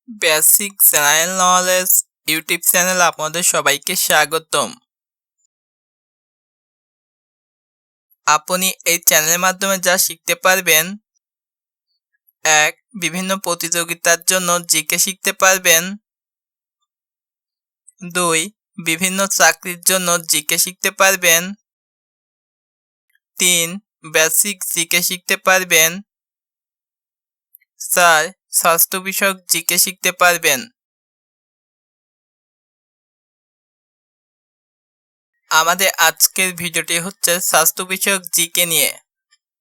Basic general knowledge YouTube channel আপনাদের সবাইকে স্বাগতম। আপনি এই চ্যানেলের মাধ্যমে যা শিখতে পারবেন: 1. বিভিন্ন প্রতিযোগিতার জন্য জিকে শিখতে পারবেন। 2. বিভিন্ন চাকরির জন্য জিকে শিখতে পারবেন। 3. বেসিক জিকে শিখতে পারবেন। 4. স্বাস্থ্য বিষয়ক জিকে শিখতে পারবেন। আমাদের আজকের ভিডিওটি হচ্ছে স্বাস্থ্য বিষয়ক জিকে নিয়ে।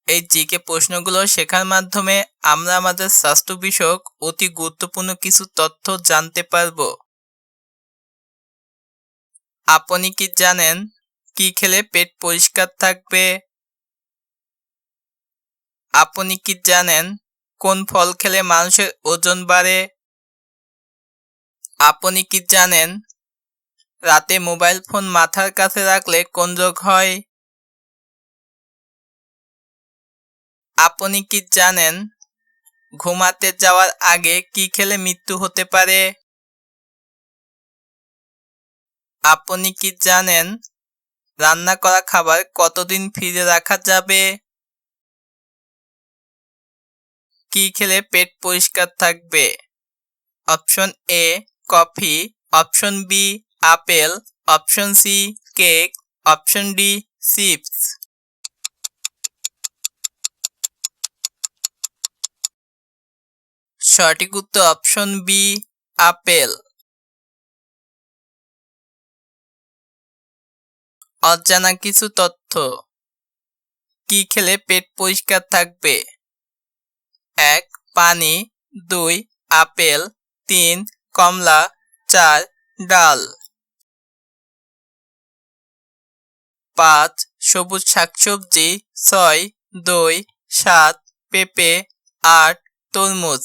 এই জিকে প্রশ্নগুলো শেখার মাধ্যমে আমরা আমাদের স্বাস্থ্য বিষয়ক অতি গুরুত্বপূর্ণ কিছু তথ্য জানতে পারব। আপনি কি জানেন কি খেলে পেট পরিষ্কার থাকবে? আপনি কি জানেন কোন ফল খেলে মানুষের ওজন বাড়ে? আপনি কি জানেন রাতে মোবাইল ফোন মাথার কাছে রাখলে কোন রোগ হয়? আপনি কি জানেন ঘুমাতে যাওয়ার আগে কি খেলে মৃত্যু হতে পারে? আপনি কি জানেন রান্না করা খাবার কতদিন ফ্রিজে রাখা যাবে? কি খেলে পেট পরিষ্কার থাকবে? Option A coffee, option B apple, option C cake, option D chips. সঠিক উত্তর অপশন বি আপেল। অজানা কিছু তথ্য: কি খেলে পেট পরিষ্কার থাকবে? 1. পানি, 2. আপেল, 3. কমলা, 4. ডাল। 5. সবুজ শাকসবজি, 6. দই, 7. পেঁপে, 8. তরমুজ।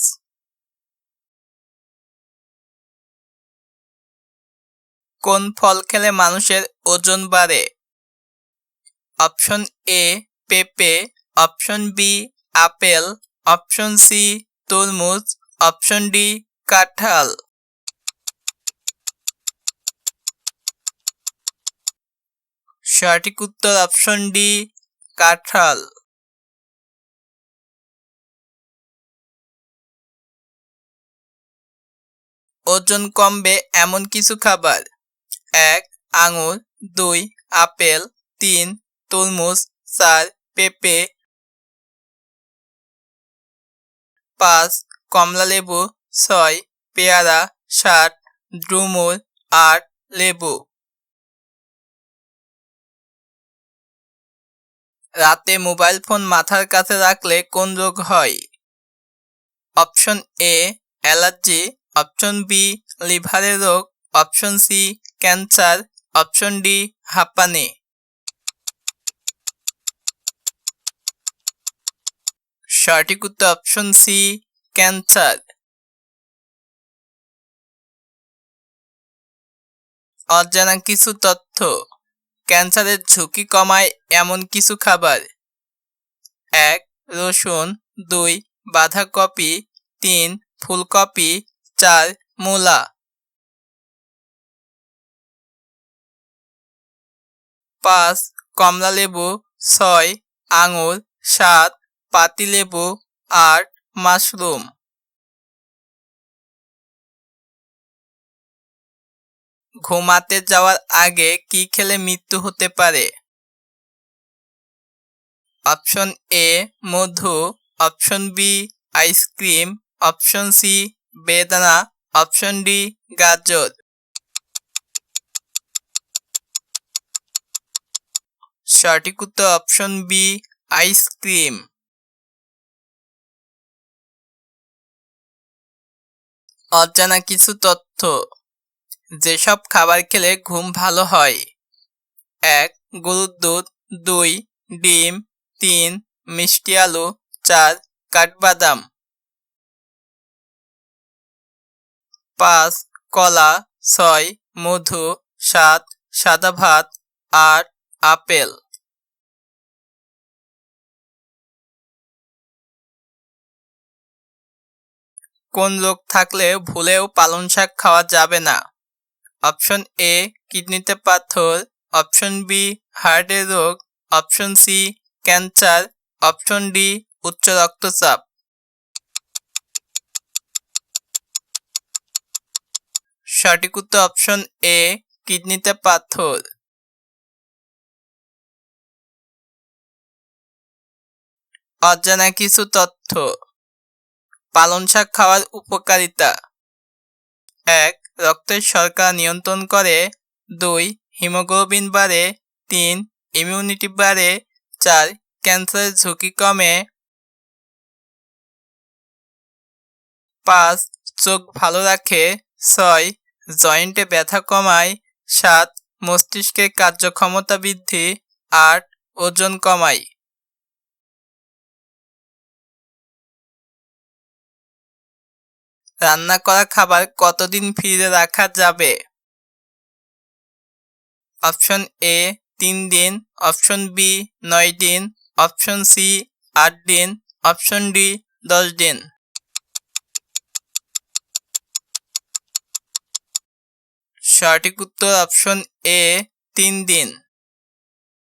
কোন ফল খেলে মানুষের ওজন বাড়ে? অপশন এ পেঁপে, option B apple, option C তরমুজ, অপশন ডি কাঁঠাল। সঠিক উত্তর অপশন ডি কাঁঠাল। ওজন কমবে এমন কিছু খাবার: 1. আঙুর, 2. আপেল, 3. তরমুজ, 4. পেঁপে, 5. কমলালেবু, 6. পেয়ারা, 7. ডুমুর, 8. লেবু। রাতে মোবাইল ফোন মাথার কাছে রাখলে কোন রোগ হয়? Option A allergy, option B লিভারের রোগ, option C cancer, option D হাঁপানি। সঠিক উত্তর অপশন সি ক্যান্সার। অজানা কিছু তথ্য: ক্যান্সারের ঝুঁকি কমায় এমন কিছু খাবার: 1. রসুন, 2. বাঁধাকপি, 3. ফুলকপি, 4. মূলা। 5. কমলালেবু, 6. আঙুর, 7. পাতিলেবু, 8. মাশরুম। ঘুমাতে যাওয়ার আগে কি খেলে মৃত্যু হতে পারে? অপশন এ মধু, option B ice cream, option C বেদানা, অপশন ডি গাজর। সঠিক উত্তর অপশন বি আইসক্রিম। অজানা কিছু তথ্য: যেসব খাবার খেলে ঘুম ভালো হয়: 1. গরুর দুধ, 2. ডিম, 3. মিষ্টি আলু, 4. কাঠবাদাম। 5. কলা, 6. মধু, 7. সাদা ভাত, 8. আপেল। কোন রোগ থাকলে ভুলেও পালং শাক খাওয়া যাবে না? অপশন এ কিডনিতে পাথর, অপশন বি হার্টের রোগ, option C cancer, option D উচ্চ রক্তচাপ। সঠিক উত্তর অপশন এ কিডনিতে পাথর। অজানা কিছু তথ্য। পালং শাক খাওয়ার উপকারিতা। 1. রক্তের শর্করা নিয়ন্ত্রণ করে। 2. হিমোগ্লোবিন বাড়ে। 3. ইমিউনিটি বাড়ে। 4. ক্যান্সারের ঝুঁকি কমে। 5. চোখ ভালো রাখে। 6. জয়েন্টে ব্যথা কমায়। 7. মস্তিষ্কের কার্যক্ষমতা বৃদ্ধি। 8. ওজন কমায়। রান্না করা খাবার কতদিন ফ্রিজে রাখা যাবে? অপশন এ 3 দিন, অপশন বি 9 দিন, অপশন সি 8 দিন, অপশন ডি 10 দিন। সঠিক উত্তর অপশন এ 3 দিন।